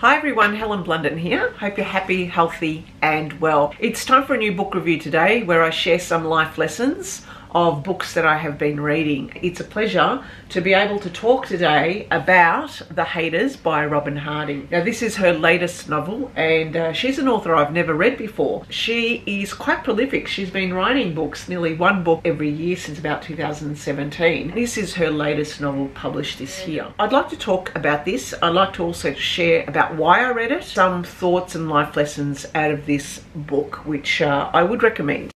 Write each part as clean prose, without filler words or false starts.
Hi everyone, Helen Blunden here. Hope you're happy, healthy and well. It's time for a new book review today where I share some life lessons of books that I have been reading. It's a pleasure to be able to talk today about The Haters by Robyn Harding. Now this is her latest novel and she's an author I've never read before. She is quite prolific. She's been writing books, nearly one book every year since about 2017. This is her latest novel published this year. I'd like to talk about this. I'd like to also share about why I read it, some thoughts and life lessons out of this book which I would recommend.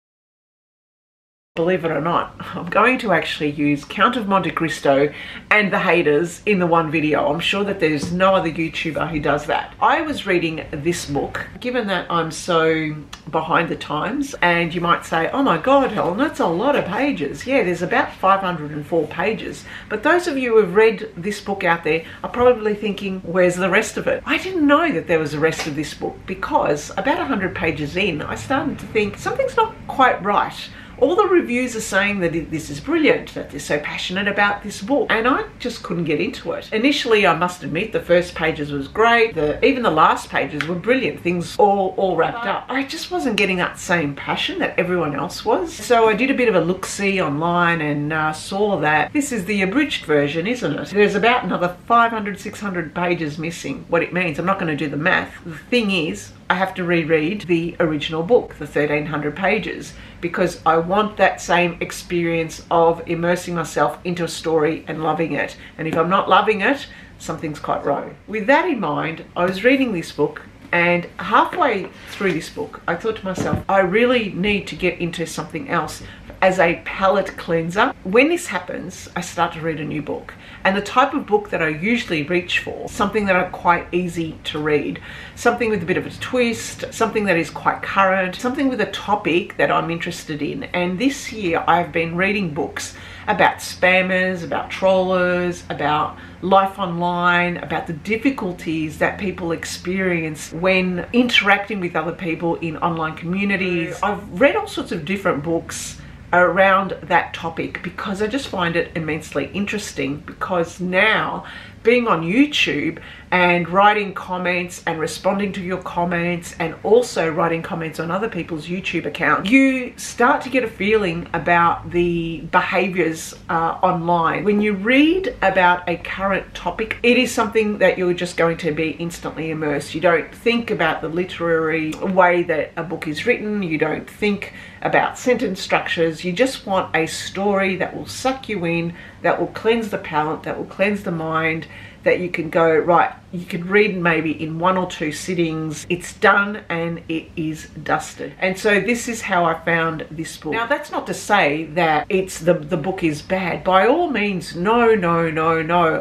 Believe it or not, I'm going to actually use Count of Monte Cristo and The Haters in the one video. I'm sure that there's no other YouTuber who does that. I was reading this book, given that I'm so behind the times, and you might say, oh my God, Helen, that's a lot of pages. Yeah, there's about 504 pages. But those of you who have read this book out there are probably thinking, where's the rest of it? I didn't know that there was the rest of this book because about 100 pages in, I started to think something's not quite right. All the reviews are saying that this is brilliant, that they're so passionate about this book, and I just couldn't get into it. Initially, I must admit, the first pages was great. Even the last pages were brilliant. Things all wrapped up. I just wasn't getting that same passion that everyone else was. So I did a bit of a look-see online and saw that this is the abridged version, isn't it? There's about another 500, 600 pages missing. What it means, I'm not going to do the math. The thing is, I have to reread the original book, the 1300 pages, because I want that same experience of immersing myself into a story and loving it. And if I'm not loving it, something's quite wrong. With that in mind, I was reading this book, and halfway through this book, I thought to myself, I really need to get into something else as a palate cleanser. When this happens, I start to read a new book. And the type of book that I usually reach for, something that are quite easy to read, something with a bit of a twist, something that is quite current, something with a topic that I'm interested in. And this year I've been reading books about spammers, about trollers, about life online, about the difficulties that people experience when interacting with other people in online communities. I've read all sorts of different books around that topic because I just find it immensely interesting, because now being on YouTube and writing comments and responding to your comments and also writing comments on other people's YouTube accounts, you start to get a feeling about the behaviors online. When you read about a current topic, it is something that you're just going to be instantly immersed. You don't think about the literary way that a book is written. You don't think about sentence structures. You just want a story that will suck you in, that will cleanse the palate, that will cleanse the mind, that you can go, right, you could read maybe in 1 or 2 sittings. It's done and it is dusted. And so this is how I found this book. Now that's not to say that it's the book is bad. By all means, no.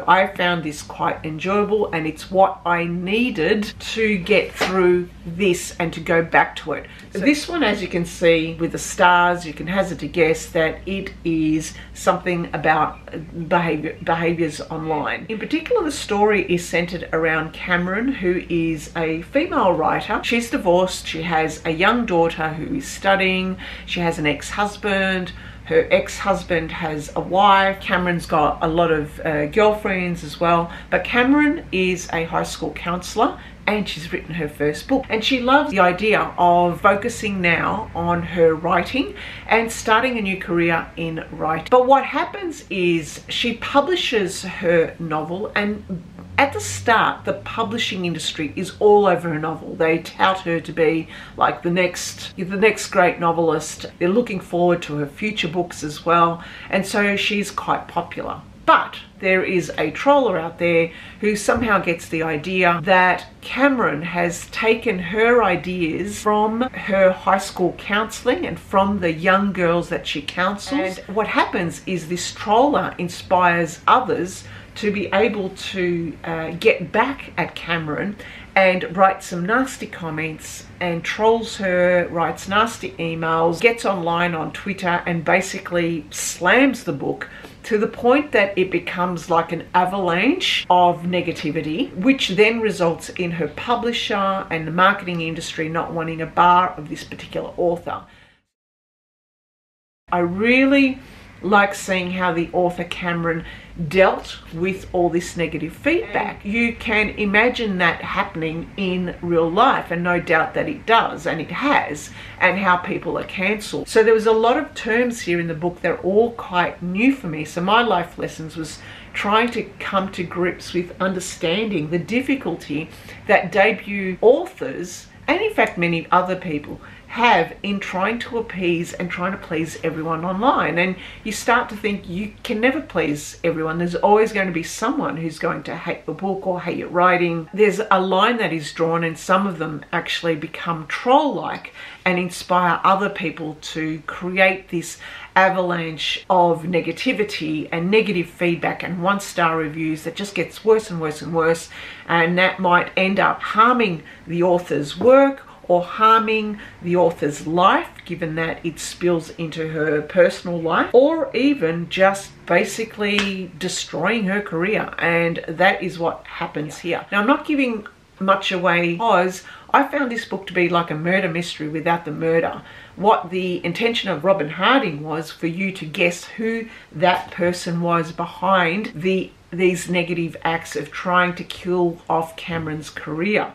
I found this quite enjoyable, and it's what I needed to get through this and to go back to it. So this one, as you can see with the stars, you can hazard to guess that it is something about behaviors online. In particular, the story is centered around Cameron, who is a female writer. She's divorced. She has a young daughter who is studying. She has an ex-husband. Her ex-husband has a wife. Cameron's got a lot of girlfriends as well. But Cameron is a high school counselor, and she's written her first book. And she loves the idea of focusing now on her writing and starting a new career in writing. But what happens is she publishes her novel, and at the start, the publishing industry is all over her novel. They tout her to be like the next great novelist. They're looking forward to her future books as well. And so she's quite popular. But there is a troller out there who somehow gets the idea that Cameron has taken her ideas from her high school counselling and from the young girls that she counsels. And what happens is this troller inspires others to be able to get back at Cameron and write some nasty comments and trolls her, writes nasty emails, gets online on Twitter and basically slams the book to the point that it becomes like an avalanche of negativity, which then results in her publisher and the marketing industry not wanting a bar of this particular author. I really like seeing how the author Cameron dealt with all this negative feedback. You can imagine that happening in real life, and no doubt that it does, and it has, and how people are cancelled. So there was a lot of terms here in the book that are all quite new for me. So my life lessons was trying to come to grips with understanding the difficulty that debut authors, and in fact many other people, have in trying to appease and trying to please everyone online. And you start to think you can never please everyone. There's always going to be someone who's going to hate the book or hate your writing. There's a line that is drawn, and some of them actually become troll-like and inspire other people to create this avalanche of negativity and negative feedback and one-star reviews that just gets worse and worse and worse, and that might end up harming the author's work or harming the author's life, given that it spills into her personal life, or even just basically destroying her career. And that is what happens here. Now, I'm not giving much away because I found this book to be like a murder mystery without the murder. What the intention of Robyn Harding was for you to guess who that person was behind these negative acts of trying to kill off Cameron's career.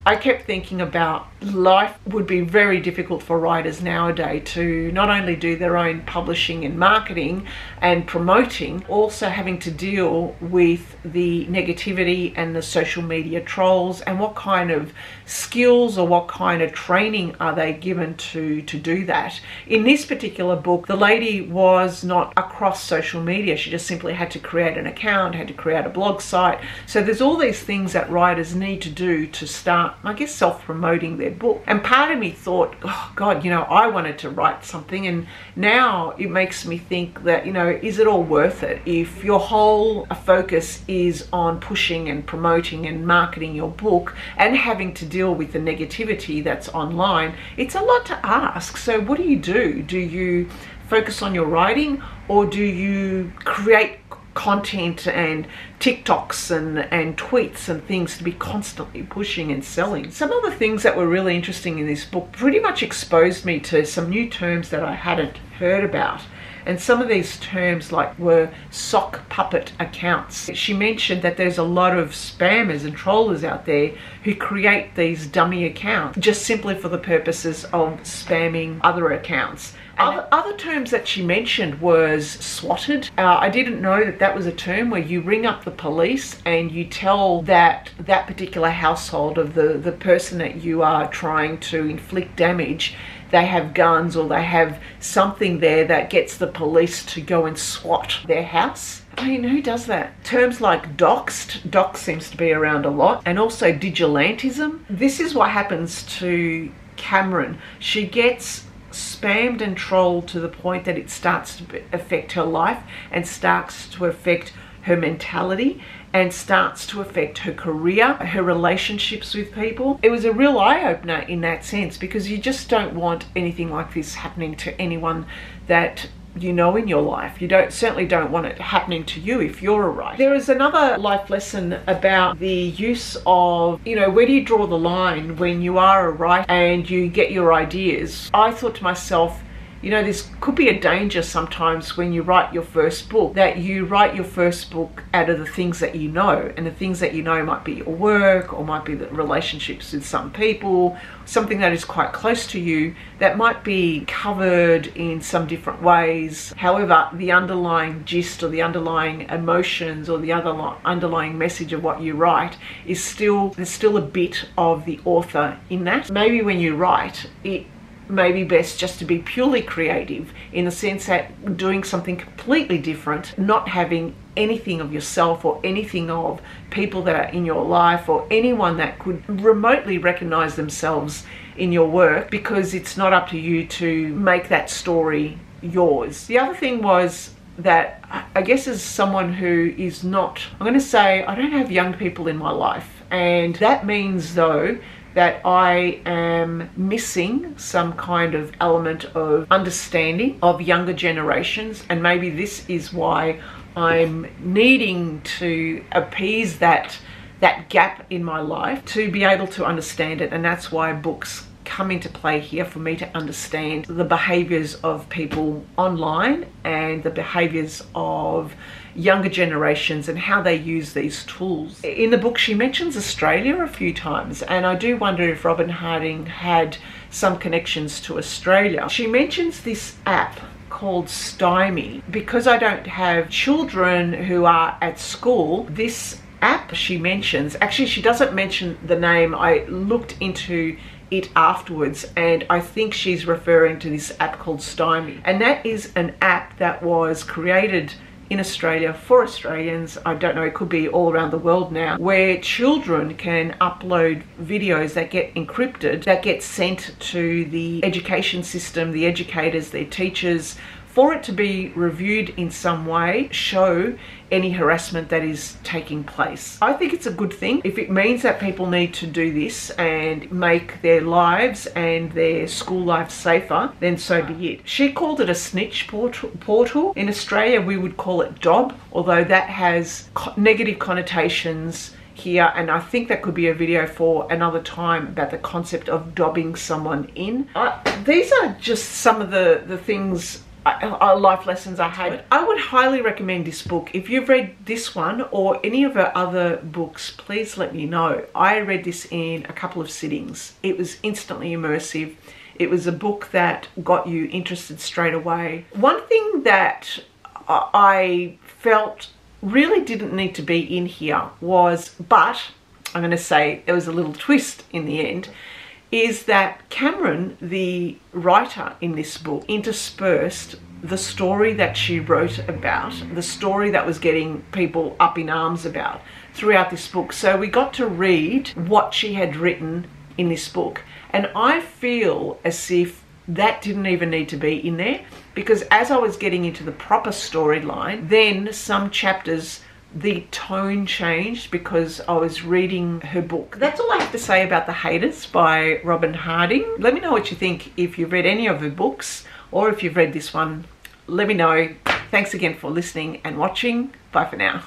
I kept thinking about life would be very difficult for writers nowadays to not only do their own publishing and marketing and promoting, also having to deal with the negativity and the social media trolls, and what kind of skills or what kind of training are they given to do that. In this particular book, the lady was not across social media. She just simply had to create an account, had to create a blog site. So there's all these things that writers need to do to start, I guess, self-promoting their book. And part of me thought, oh God, you know, I wanted to write something, and now it makes me think that, you know, is it all worth it? If your whole focus is on pushing and promoting and marketing your book and having to deal with the negativity that's online, it's a lot to ask. So what do? Do you focus on your writing, or do you create content and TikToks and tweets and things to be constantly pushing and selling? Some of the things that were really interesting in this book pretty much exposed me to some new terms that I hadn't heard about. And some of these terms were sock puppet accounts. She mentioned that there's a lot of spammers and trollers out there who create these dummy accounts just simply for the purposes of spamming other accounts. Other terms that she mentioned was swatted. I didn't know that that was a term where you ring up the police and you tell that particular household of the person that you are trying to inflict damage, they have guns or they have something there that gets the police to go and SWAT their house. I mean, who does that? Terms like doxed. Dox seems to be around a lot. And also vigilantism. This is what happens to Cameron. She gets spammed and trolled to the point that it starts to affect her life and starts to affect her mentality and starts to affect her career, her relationships with people. It was a real eye-opener in that sense, because you just don't want anything like this happening to anyone that you know in your life. You certainly don't want it happening to you if you're a writer. There is another life lesson about the use of, you know, where do you draw the line when you are a writer and you get your ideas? I thought to myself, you know, this could be a danger sometimes when you write your first book, that you write your first book out of the things that you know, and the things that you know might be your work, or might be the relationships with some people, something that is quite close to you that might be covered in some different ways. However, the underlying gist or the underlying emotions or the underlying message of what you write is there's still a bit of the author in that. Maybe when you write, it may be best just to be purely creative, in the sense that doing something completely different, not having anything of yourself or anything of people that are in your life or anyone that could remotely recognize themselves in your work, because it's not up to you to make that story yours. The other thing was that, I guess, as someone who is not, I'm going to say, I don't have young people in my life, and that means though that I am missing some kind of element of understanding of younger generations, and maybe this is why I'm needing to appease that gap in my life to be able to understand it, and that's why books come into play here for me to understand the behaviours of people online and the behaviours of younger generations and how they use these tools. In the book, she mentions Australia a few times, and I do wonder if Robyn Harding had some connections to Australia. She mentions this app called Stymie. Because I don't have children who are at school, this app she mentions, actually she doesn't mention the name. I looked into it afterwards and I think she's referring to this app called Stymie, and that is an app that was created in Australia for Australians. I don't know, it could be all around the world now, where children can upload videos that get encrypted, that get sent to the education system, the educators, their teachers, for it to be reviewed in some way, show any harassment that is taking place. I think it's a good thing. If it means that people need to do this and make their lives and their school life safer, then so be it. She called it a snitch portal. In Australia, we would call it DOB, although that has negative connotations here, and I think that could be a video for another time about the concept of dobbing someone in. These are just some of the things, life lessons I had. I would highly recommend this book. If you've read this one or any of her other books, please let me know. I read this in a couple of sittings. It was instantly immersive. It was a book that got you interested straight away. One thing that I felt really didn't need to be in here was, but I'm going to say there was a little twist in the end, is that Cameron, the writer in this book, interspersed the story that she wrote about, the story that was getting people up in arms about throughout this book. So we got to read what she had written in this book. And I feel as if that didn't even need to be in there, because as I was getting into the proper storyline, then some chapters, the tone changed because I was reading her book. That's all I have to say about The Haters by Robyn Harding. Let me know what you think if you've read any of her books, or if you've read this one, let me know. Thanks again for listening and watching. Bye for now.